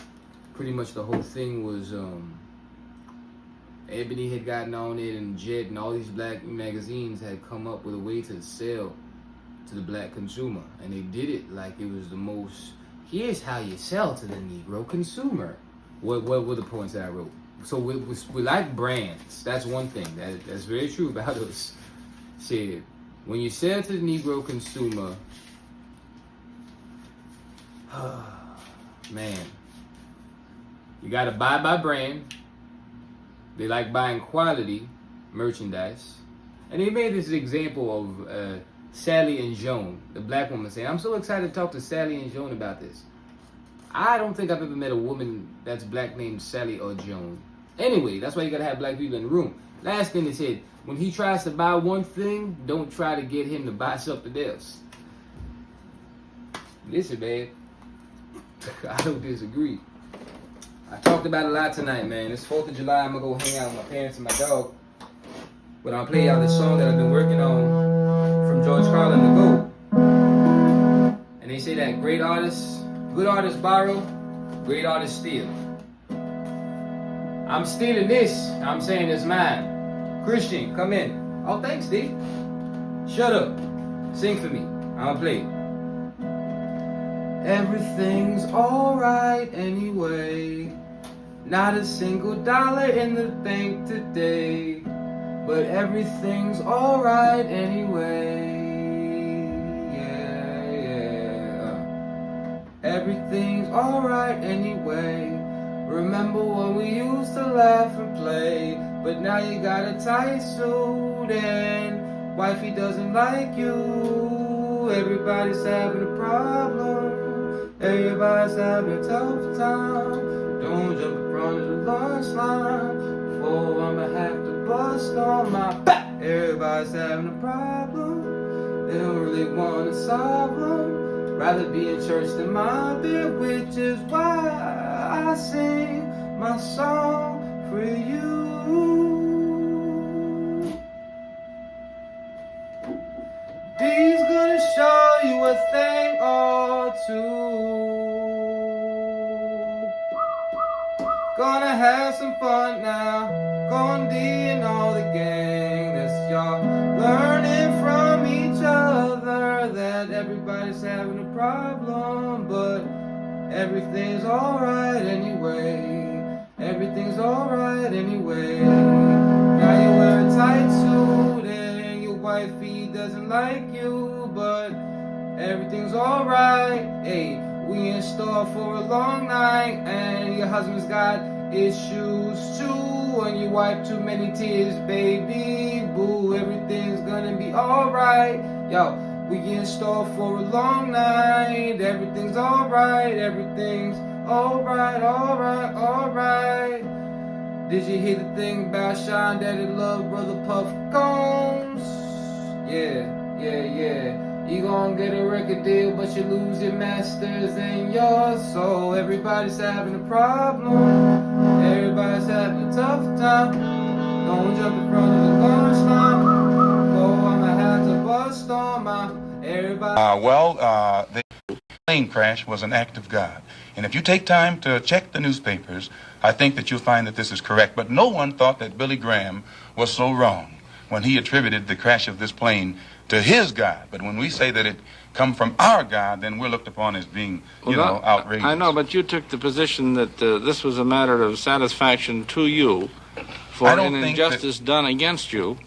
S1: Pretty much the whole thing was, Ebony had gotten on it, and Jet and all these black magazines had come up with a way to sell to the black consumer. And they did it like it was the most, here's how you sell to the Negro consumer. What were the points that I wrote? So we like brands. That's one thing. That's very true about us. Said, when you sell to the Negro consumer, man, you gotta buy by brand. They like buying quality merchandise. And they made this example of Sally and Joan, the black woman, saying, I'm so excited to talk to Sally and Joan about this. I don't think I've ever met a woman that's black named Sally or Joan. Anyway, that's why you gotta have black people in the room. Last thing they said, when he tries to buy one thing, don't try to get him to buy something else. Listen, man, I don't disagree. I talked about it a lot tonight, man. It's 4th of July. I'm going to go hang out with my parents and my dog. But I'll play y'all this song that I've been working on from George Carlin, The GOAT. And they say that good artists borrow, great artists steal. I'm stealing this. I'm saying it's mine. Christian, come in. Oh, thanks, D. Shut up. Sing for me. I'll play. Everything's alright anyway. Not a single dollar in the bank today. But everything's alright anyway. Everything's alright anyway. Remember when we used to laugh and play, but now you got a tight suit and wifey doesn't like you. Everybody's having a problem. Everybody's having a tough time. Don't jump in front of the lunch line, for I'ma have to bust on my back. Everybody's having a problem. They don't really want to solve them. Rather be in church than my bed, which is why I sing my song for you. D's gonna show you a thing or two. Gonna have some fun now. Gon' D and all the gang. That's y'all learning from each other that everybody's having a problem, but everything's alright anyway. Everything's alright anyway. Now you wear a tight suit and your wifey doesn't like you, but everything's alright. Hey, we in store for a long night, and your husband's got issues too, and you wipe too many tears, baby boo. Everything's gonna be alright. Yo, we in store for a long night. Everything's alright. Everything's alright, alright, alright. Did you hear the thing about Sean Daddy Love Brother Puff Combs? Yeah. You gon' get a record deal, but you lose your masters and yours. So everybody's having a problem. Everybody's having a tough time. Don't jump in front of the lunch line. Oh, I'ma have to bust on my everybody.
S4: The plane crash was an act of God. And if you take time to check the newspapers, I think that you'll find that this is correct. But no one thought that Billy Graham was so wrong when he attributed the crash of this plane to his God. But when we say that it come from our God, then we're looked upon as being, outrageous.
S7: I know, but you took the position that this was a matter of satisfaction to you for an injustice done against you,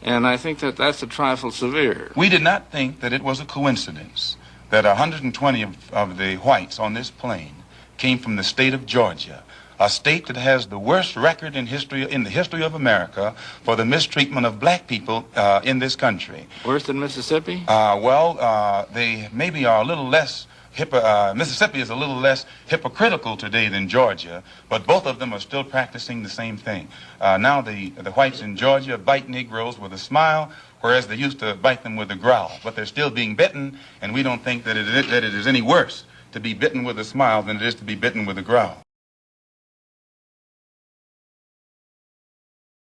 S7: and I think that that's a trifle severe.
S4: We did not think that it was a coincidence that 120 of the whites on this plane came from the state of Georgia, a state that has the worst record in the history of America for the mistreatment of black people in this country.
S7: Worse than Mississippi?
S4: They maybe are a little less. Mississippi is a little less hypocritical today than Georgia, but both of them are still practicing the same thing. Now the whites in Georgia bite Negroes with a smile, whereas they used to bite them with a growl. But they're still being bitten, and we don't think that it is any worse to be bitten with a smile than it is to be bitten with a growl.